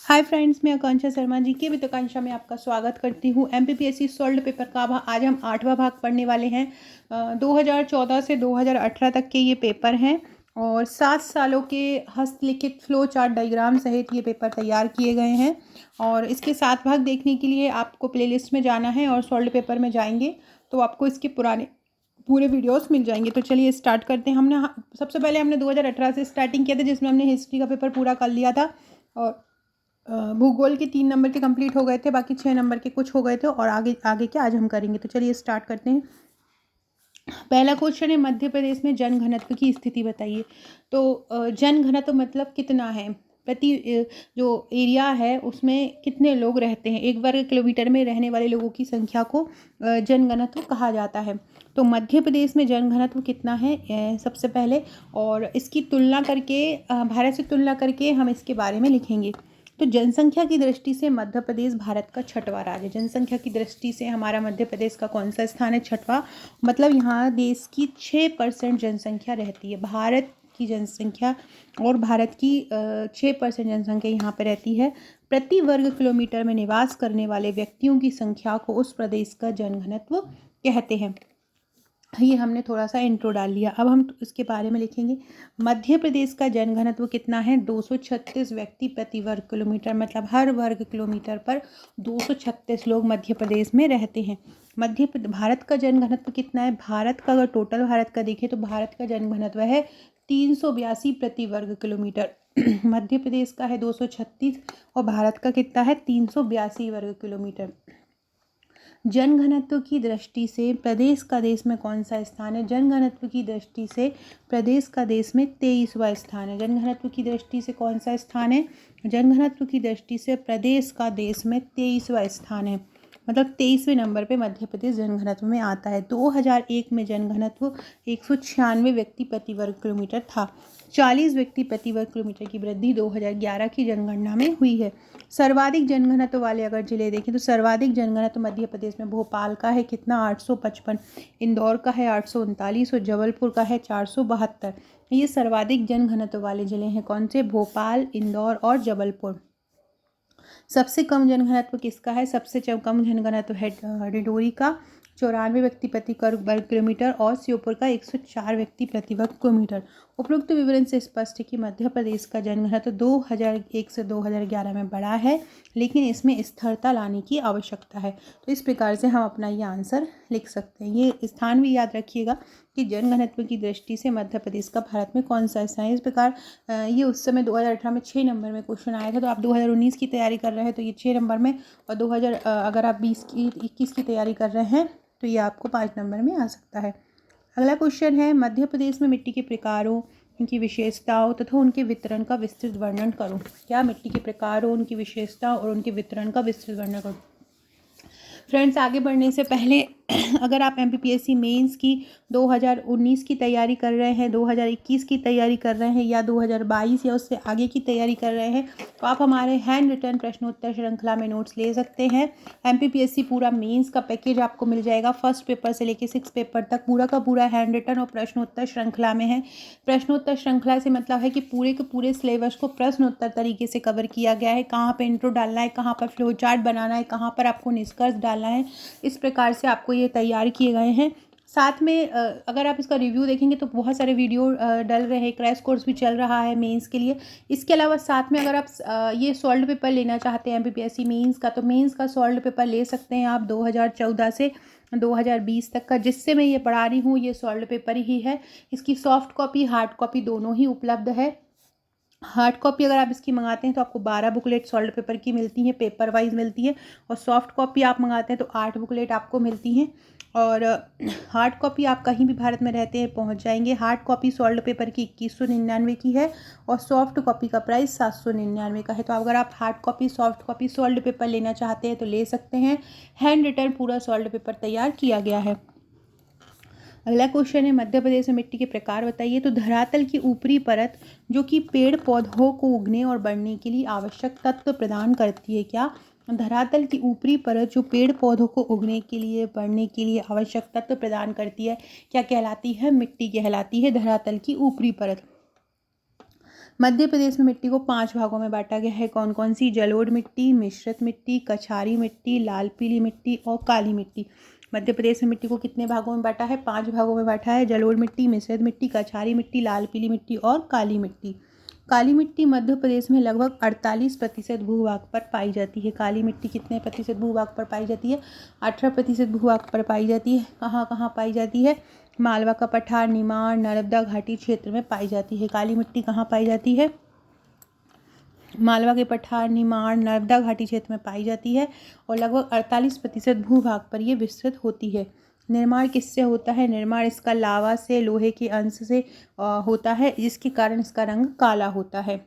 Hi friends, मैं आकांक्षा शर्मा जी के वित्ताकांक्षा में आपका स्वागत करती हूँ। एमपीपीएससी सॉल्व्ड पेपर का आज हम 8वां भाग पढ़ने वाले हैं। 2014 से 2018 तक के ये पेपर हैं और 7 सालों के हस्तलिखित फ्लो चार्ट डायग्राम सहित ये पेपर तैयार किए गए हैं। और इसके 7 भाग देखने के लिए आपको प्लेलिस्ट में जाना है और सॉल्व्ड पेपर में जाएंगे तो आपको इसके पूरे वीडियोस मिल जाएंगे। तो चलिए स्टार्ट करते हैं। सबसे पहले हमने 2018 से स्टार्टिंग किया था, जिसमें हमने हिस्ट्री का पेपर पूरा कर लिया था और भूगोल के 3 नंबर के कंप्लीट हो गए थे, बाकी 6 नंबर के कुछ हो गए थे और आगे आगे के आज हम करेंगे। तो चलिए स्टार्ट करते हैं। पहला क्वेश्चन है, मध्य प्रदेश में जनघनत्व की स्थिति बताइए। तो जनघनत्व मतलब कितना है, जो एरिया है उसमें कितने लोग रहते हैं, 1 वर्ग किलोमीटर में रहने वाले लोगों की संख्या को जनघनत्व कहा जाता है। तो मध्य प्रदेश में जनघनत्व कितना है सबसे पहले, और इसकी तुलना करके भारत से तुलना करके हम इसके बारे में लिखेंगे। तो जनसंख्या की दृष्टि से मध्य प्रदेश भारत का 6वां राज्य। जनसंख्या की दृष्टि से हमारा मध्य प्रदेश का कौन सा स्थान है, 6वां। मतलब यहाँ देश की 6% जनसंख्या रहती है। भारत की जनसंख्या और भारत की 6% जनसंख्या यहाँ पर रहती है। प्रति वर्ग किलोमीटर में निवास करने वाले व्यक्तियों की संख्या को उस प्रदेश का जनघनत्व कहते हैं। ये हमने थोड़ा सा इंट्रो डाल लिया। अब हम इसके बारे में लिखेंगे। मध्य प्रदेश का जनघनत्व कितना है, 236 व्यक्ति प्रति वर्ग किलोमीटर। मतलब हर वर्ग किलोमीटर पर 236 लोग मध्य प्रदेश में रहते हैं। भारत का जनघनत्व कितना है, भारत का अगर टोटल भारत का देखें तो भारत का जनघनत्व है 382 प्रति वर्ग किलोमीटर। मध्य प्रदेश का है 236 और भारत का कितना है 382 वर्ग किलोमीटर। जनघनत्व की दृष्टि से प्रदेश का देश में कौन सा स्थान है, जनघनत्व की दृष्टि से प्रदेश का देश में 23वां स्थान है। जनघनत्व की दृष्टि से कौन सा स्थान है, जनघनत्व की दृष्टि से प्रदेश का देश में 23वां स्थान है। मतलब 23वें नंबर पे मध्य प्रदेश जनघनत्व में आता है। 2001 में जनघनत्व 196 व्यक्ति प्रति वर्ग किलोमीटर था। 40 व्यक्ति प्रति वर्ग किलोमीटर की वृद्धि 2011 की जनगणना में हुई है। सर्वाधिक जनघनत्व वाले अगर जिले देखें तो सर्वाधिक जनघनत्व मध्य प्रदेश में भोपाल का है कितना, 855, इंदौर का है 839 और जबलपुर का है 472। ये सर्वाधिक जनघनत्व वाले जिले हैं। कौन से, भोपाल, इंदौर और जबलपुर। सबसे कम जनघनत्व किसका है, सबसे कम जनघनत्व है डिंडोरी का 94 व्यक्ति प्रति वर्ग किलोमीटर और श्योपुर का 104 व्यक्ति प्रति वर्ग किलोमीटर। उपरोक्त विवरण से स्पष्ट है कि मध्य प्रदेश का जनघनत्व 2001 से 2011 में बढ़ा है, लेकिन इसमें स्थिरता लाने की आवश्यकता है। तो इस प्रकार से हम अपना ये आंसर लिख सकते हैं। ये स्थान भी याद रखिएगा कि जनघनत्व की दृष्टि से मध्य प्रदेश का भारत में कौन सा स्थान है। इस प्रकार ये उस समय 2018 में 6 नंबर में क्वेश्चन आया था। तो आप 2019 की तैयारी कर रहे हैं तो ये 6 नंबर में, और अगर आप 21 की तैयारी कर रहे हैं तो ये आपको 5 नंबर में आ सकता है। अगला क्वेश्चन है, मध्य प्रदेश में मिट्टी के प्रकारों, उनकी विशेषताओं तथा उनके वितरण का विस्तृत वर्णन करो। क्या, मिट्टी के प्रकारों, उनकी विशेषताओं और उनके वितरण का विस्तृत वर्णन करो। फ्रेंड्स, आगे बढ़ने से पहले अगर आप एमपीपीएससी मेंस की 2019 की तैयारी कर रहे हैं, 2021 की तैयारी कर रहे हैं या 2022 या उससे आगे की तैयारी कर रहे हैं तो आप हमारे हैंड रिटन प्रश्नोत्तर श्रृंखला में नोट्स ले सकते हैं। एमपीपीएससी पूरा मेंस का पैकेज आपको मिल जाएगा। फर्स्ट पेपर से लेकर 6 पेपर तक पूरा का पूरा हैंड रिटन और प्रश्नोत्तर श्रृंखला में है। प्रश्नोत्तर श्रृंखला से मतलब है कि पूरे के पूरे सिलेबस को प्रश्नोत्तर तरीके से कवर किया गया है। कहाँ पर इंट्रो डालना है, कहाँ पर फ्लो चार्ट बनाना है, कहाँ पर आपको निष्कर्ष डालना है, इस प्रकार से आपको ये तैयार किए गए हैं। साथ में अगर आप इसका रिव्यू देखेंगे तो बहुत सारे वीडियो डल रहे हैं, क्रैश कोर्स भी चल रहा है मेंस के लिए। इसके अलावा साथ में अगर आप ये सॉल्व्ड पेपर लेना चाहते हैं एमपीपीएससी मेंस का, तो मेंस का सॉल्व्ड पेपर ले सकते हैं आप 2014 से 2020 तक का। जिससे मैं ये पढ़ा रही हूँ ये सॉल्व्ड पेपर ही है। इसकी सॉफ्ट कॉपी, हार्ड कॉपी दोनों ही उपलब्ध है। हार्ड कॉपी अगर आप इसकी मंगाते हैं तो आपको 12 बुकलेट सॉल्व्ड पेपर की मिलती हैं, पेपर वाइज मिलती है। और सॉफ्ट कॉपी आप मंगाते हैं तो 8 बुकलेट आपको मिलती हैं। और हार्ड कॉपी आप कहीं भी भारत में रहते हैं पहुंच जाएंगे। हार्ड कॉपी सॉल्व्ड पेपर की 2199 की है और सॉफ्ट कॉपी का प्राइस 799 का है। तो अगर आप hard copy, soft copy, solved paper लेना चाहते हैं तो ले सकते हैं। हैंड रिटन पूरा सॉल्व्ड पेपर तैयार किया गया है। अगला क्वेश्चन है, मध्य प्रदेश में मिट्टी के प्रकार बताइए। तो धरातल की ऊपरी परत जो कि पेड़ पौधों को उगने और बढ़ने के लिए आवश्यक तत्व प्रदान करती है। क्या, धरातल की ऊपरी परत जो पेड़ पौधों को उगने के लिए, बढ़ने के लिए आवश्यक तत्व प्रदान करती है, क्या कहलाती है, मिट्टी कहलाती है धरातल की ऊपरी परत। मध्य प्रदेश में मिट्टी को 5 भागों में बांटा गया है। कौन कौन सी? जलोढ़ मिट्टी, मिश्रित मिट्टी, कछारी मिट्टी, लाल पीली मिट्टी और काली मिट्टी। मध्य प्रदेश में मिट्टी को कितने भागों में बांटा है? 5 भागों में बांटा है। जलोढ़ मिट्टी, मिश्रित मिट्टी, कछारी मिट्टी, लाल पीली मिट्टी और काली मिट्टी। काली मिट्टी मध्य प्रदेश में लगभग 48% भूभाग पर पाई जाती है। काली मिट्टी कितने प्रतिशत भूभाग पर पाई जाती है? 18% भूभाग पर पाई जाती है। कहाँ कहाँ पाई जाती है? मालवा का पठार, निमाड़, नर्मदा घाटी क्षेत्र में पाई जाती है। काली मिट्टी कहाँ पाई जाती है? मालवा के पठार, निमाड़, नर्मदा घाटी क्षेत्र में पाई जाती है और लगभग 48% भूभाग पर ये विस्तृत होती है। निर्माण किससे होता है? निर्माण इसका लावा से, लोहे के अंश से होता है, जिसके कारण इसका रंग काला होता है।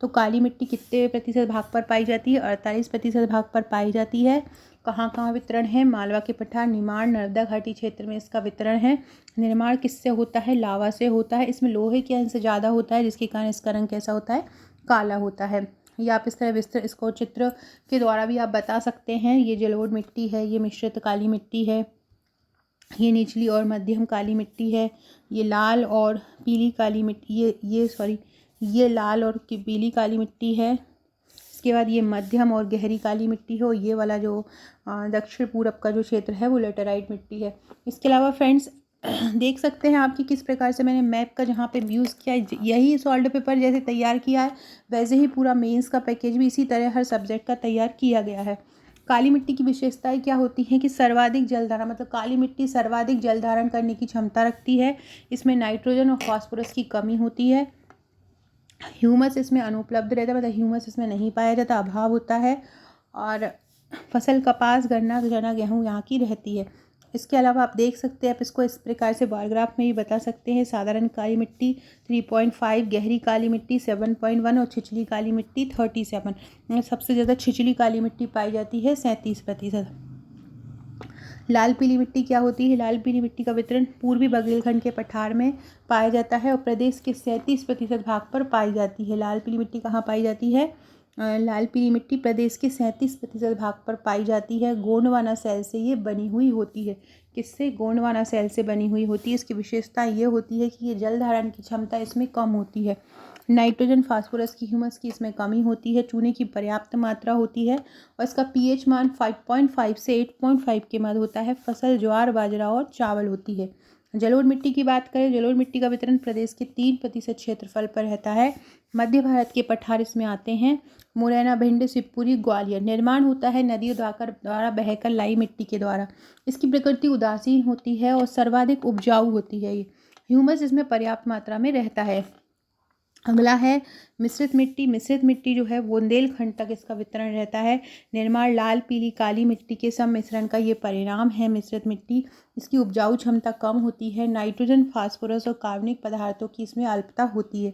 तो काली मिट्टी कितने प्रतिशत भाग पर पाई जाती है? 48% भाग पर पाई जाती है। कहाँ कहाँ वितरण है? मालवा के पठार, निमाड़, नर्मदा घाटी क्षेत्र में इसका वितरण है। निर्माण किससे होता है? लावा से होता है। इसमें लोहे के अंश ज़्यादा होता है, जिसके कारण इसका रंग कैसा होता है? काला होता है। या आप इस तरह विस्तृत इसको चित्र के द्वारा भी आप बता सकते हैं। ये जलोढ़ मिट्टी है, ये मिश्रित काली मिट्टी है, ये निचली और मध्यम काली मिट्टी है, ये लाल और पीली काली मिट्टी, ये लाल और पीली काली मिट्टी है। इसके बाद ये मध्यम और गहरी काली मिट्टी है और ये वाला जो दक्षिण पूरब का जो क्षेत्र है वो लेटेराइट मिट्टी है। इसके अलावा फ्रेंड्स देख सकते हैं आपकी किस प्रकार से मैंने मैप का जहाँ पे यूज़ किया है, यही सॉल्व पेपर जैसे तैयार किया है वैसे ही पूरा मेंस का पैकेज भी इसी तरह हर सब्जेक्ट का तैयार किया गया है। काली मिट्टी की विशेषताएं क्या होती हैं कि सर्वाधिक जल धारण, मतलब काली मिट्टी सर्वाधिक जल धारण करने की क्षमता रखती है। इसमें नाइट्रोजन और फास्फोरस की कमी होती है। ह्यूमस इसमें अनुपलब्ध रहता है, मतलब ह्यूमस इसमें नहीं पाया जाता, अभाव होता है। और फसल कपास, गन्ना, चना, गेहूँ यहाँ की रहती है। इसके अलावा आप देख सकते हैं, आप इसको इस प्रकार से बार ग्राफ में भी बता सकते हैं। साधारण काली मिट्टी 3.5, गहरी काली मिट्टी 7.1 और छिछली काली मिट्टी 37। सबसे ज़्यादा छिछली काली मिट्टी पाई जाती है 37%। लाल पीली मिट्टी क्या होती है? लाल पीली मिट्टी का वितरण पूर्वी बघेलखंड के पठार में पाया जाता है और प्रदेश के 37% भाग पर पाई जाती है। लाल पीली मिट्टी कहाँ पाई जाती है? लाल पीली मिट्टी प्रदेश के 37% भाग पर पाई जाती है। गोंडवाना सेल से ये बनी हुई होती है। किससे? गोंडवाना सेल से बनी हुई होती है। इसकी विशेषता ये होती है कि ये जल धारण की क्षमता इसमें कम होती है। नाइट्रोजन, फास्फोरस की, ह्यूमस की इसमें कमी होती है। चूने की पर्याप्त मात्रा होती है और इसका पीएच मान 5.5 से 8.5 के मध्य होता है। फसल ज्वार, बाजरा और चावल होती है। जलोढ़ मिट्टी की बात करें, जलोढ़ मिट्टी का वितरण प्रदेश के 3% क्षेत्रफल पर रहता है। मध्य भारत के पठार इसमें आते हैं। मुरैना, भिंड, शिवपुरी, ग्वालियर। निर्माण होता है नदियों द्वारा बहकर लाई मिट्टी के द्वारा। इसकी प्रकृति उदासीन होती है और सर्वाधिक उपजाऊ होती है। ये ह्यूमस इसमें पर्याप्त मात्रा में रहता है। अगला है मिश्रित मिट्टी। मिश्रित मिट्टी जो है बुंदेलखंड तक इसका वितरण रहता है। निर्माण लाल पीली काली मिट्टी के सम्मिश्रण का ये परिणाम है मिश्रित मिट्टी। इसकी उपजाऊ क्षमता कम होती है। नाइट्रोजन, फास्फोरस और कार्बनिक पदार्थों की इसमें अल्पता होती है।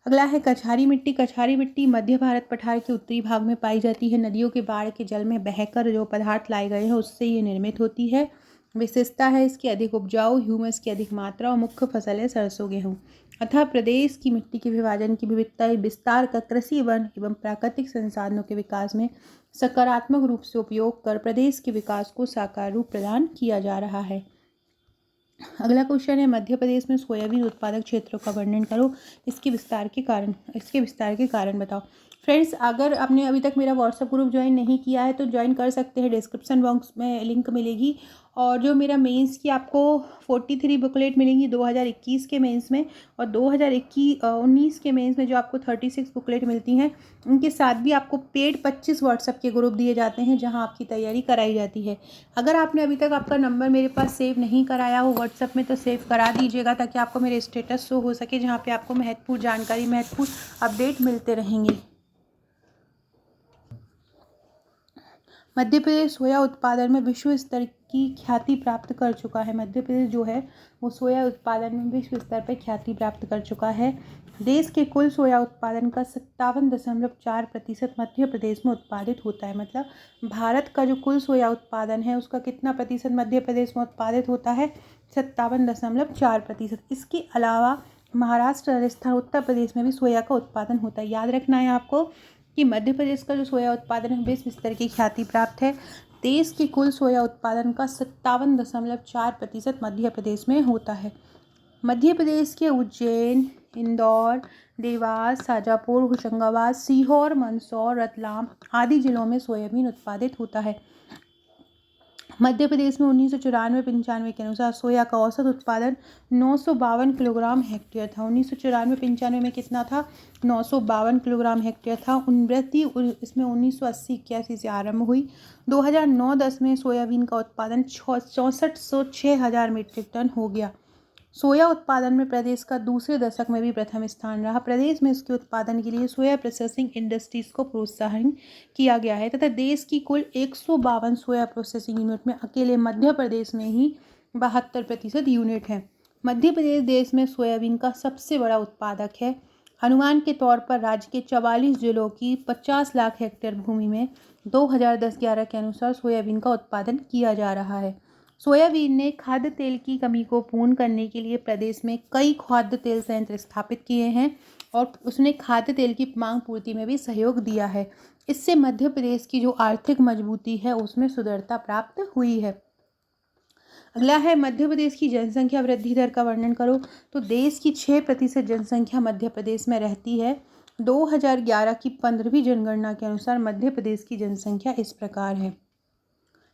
अगला है कछारी मिट्टी। कछारी मिट्टी मध्य भारत पठार के उत्तरी भाग में पाई जाती है। नदियों के बाढ़ के जल में बहकर जो पदार्थ लाए गए हैं उससे ये निर्मित होती है। विशेषता है इसकी अधिक उपजाऊ, ह्यूमस की अधिक मात्रा और मुख्य फसल है सरसों, गेहूँ। अतः प्रदेश की मिट्टी के विभाजन की विविधता विस्तार का कृषि, वन एवं प्राकृतिक संसाधनों के विकास में सकारात्मक रूप से उपयोग कर प्रदेश के विकास को साकार रूप प्रदान किया जा रहा है। अगला क्वेश्चन है मध्य प्रदेश में सोयाबीन उत्पादक क्षेत्रों का वर्णन करो। इसके विस्तार के कारण बताओ। फ्रेंड्स, अगर आपने अभी तक मेरा व्हाट्सएप ग्रुप ज्वाइन नहीं किया है तो ज्वाइन कर सकते हैं। डिस्क्रिप्शन बॉक्स में लिंक मिलेगी। और जो मेरा मेंस की आपको 43 बुकलेट मिलेंगी 2021 के मेंस में, और 2019 के मेंस में जो आपको 36 बुकलेट मिलती हैं, उनके साथ भी आपको पेड 25 व्हाट्सएप के ग्रुप दिए जाते हैं जहां आपकी तैयारी कराई जाती है। अगर आपने अभी तक आपका नंबर मेरे पास सेव नहीं कराया हो व्हाट्सएप में तो सेव करा दीजिएगा, ताकि आपको मेरे स्टेटस शो हो सके, जहाँ पे आपको महत्वपूर्ण जानकारी, महत्वपूर्ण अपडेट मिलते रहेंगे। मध्य प्रदेश सोया उत्पादन में विश्व स्तर की ख्याति प्राप्त कर चुका है। मध्य प्रदेश जो है वो सोया उत्पादन में विश्व स्तर पर ख्याति प्राप्त कर चुका है। देश के कुल सोया उत्पादन का 57.4% मध्य प्रदेश में उत्पादित होता है। मतलब भारत का जो कुल सोया उत्पादन है उसका कितना प्रतिशत मध्य प्रदेश में उत्पादित होता है? 57.4%। इसके अलावा महाराष्ट्र, राजस्थान, उत्तर प्रदेश में भी सोया का उत्पादन होता है। याद रखना है आपको कि मध्य प्रदेश का जो सोया उत्पादन है विश्व स्तर की ख्याति प्राप्त है। देश के कुल सोया उत्पादन का 57.4% मध्य प्रदेश में होता है। मध्य प्रदेश के उज्जैन, इंदौर, देवास, शाजापुर, होशंगाबाद, सीहोर, मंदसौर, रतलाम आदि जिलों में सोयाबीन उत्पादित होता है। मध्य प्रदेश में 1994-95 के अनुसार सोया का औसत उत्पादन 952 किलोग्राम हेक्टेयर था। 1994-95 में कितना था? 952 किलोग्राम हेक्टेयर था। वृद्धि इसमें 1980-81 से आरंभ हुई। 2009-10 में सोयाबीन का उत्पादन 6406 मीट्रिक टन हो गया। सोया उत्पादन में प्रदेश का दूसरे दशक में भी प्रथम स्थान रहा। प्रदेश में इसके उत्पादन के लिए सोया प्रोसेसिंग इंडस्ट्रीज को प्रोत्साहन किया गया है तथा देश की कुल 152 सोया प्रोसेसिंग यूनिट में अकेले मध्य प्रदेश में ही 72% यूनिट है। मध्य प्रदेश देश में सोयाबीन का सबसे बड़ा उत्पादक है। अनुमान के तौर पर राज्य के 44 जिलों की 50 लाख हेक्टेयर भूमि में 2010-11 के अनुसार सोयाबीन का उत्पादन किया जा रहा है। सोयाबीन ने खाद्य तेल की कमी को पूर्ण करने के लिए प्रदेश में कई खाद्य तेल संयंत्र स्थापित किए हैं और उसने खाद्य तेल की मांग पूर्ति में भी सहयोग दिया है। इससे मध्य प्रदेश की जो आर्थिक मजबूती है उसमें सुदृढ़ता प्राप्त हुई है। अगला है मध्य प्रदेश की जनसंख्या वृद्धि दर का वर्णन करो। तो देश की 6% जनसंख्या मध्य प्रदेश में रहती है। 2011 की 15वीं जनगणना के अनुसार मध्य प्रदेश की जनसंख्या इस प्रकार है।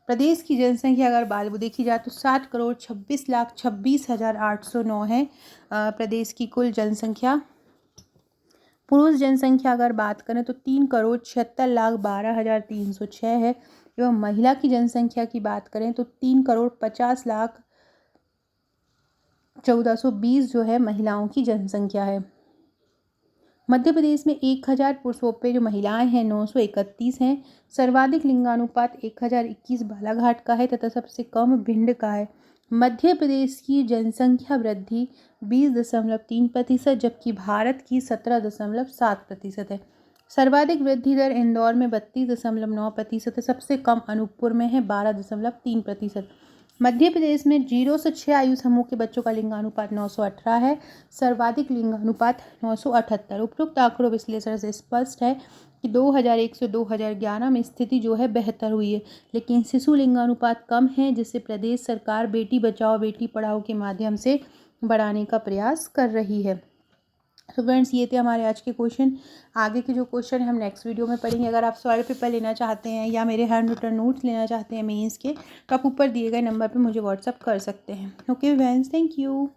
प्रदेश की जनसंख्या अगर बात देखी जाए तो 7,26,26,809 है प्रदेश की कुल जनसंख्या। पुरुष जनसंख्या अगर बात करें तो 3,76,12,306 है एवं महिला की जनसंख्या की बात करें तो 3,50,14,20 जो है महिलाओं की जनसंख्या है। मध्य प्रदेश में 1000 पुरुषों पे जो महिलाएं हैं 931 हैं। सर्वाधिक लिंगानुपात 1021 बालाघाट का है तथा सबसे कम भिंड का है। मध्य प्रदेश की जनसंख्या वृद्धि 20.3% जबकि भारत की 17.7% है। सर्वाधिक वृद्धि दर इंदौर में 32.9% है। सबसे कम अनूपपुर में है 12.3%। मध्य प्रदेश में 0 से 6 आयु समूह के बच्चों का लिंगानुपात 918 है। सर्वाधिक लिंगानुपात 978। उपरोक्त आंकड़ों विश्लेषण से स्पष्ट है कि 2001 से 2011 में स्थिति जो है बेहतर हुई है, लेकिन शिशु लिंगानुपात कम है जिसे प्रदेश सरकार बेटी बचाओ बेटी पढ़ाओ के माध्यम से बढ़ाने का प्रयास कर रही है। तो फ्रेंड्स ये थे हमारे आज के क्वेश्चन। आगे के जो क्वेश्चन हम नेक्स्ट वीडियो में पढ़ेंगे। अगर आप सवाल पेपर लेना चाहते हैं या मेरे हैंड रिटन नोट्स लेना चाहते हैं मेंस के, तो आप ऊपर दिए गए नंबर पे मुझे व्हाट्सअप कर सकते हैं। Okay friends, thank you.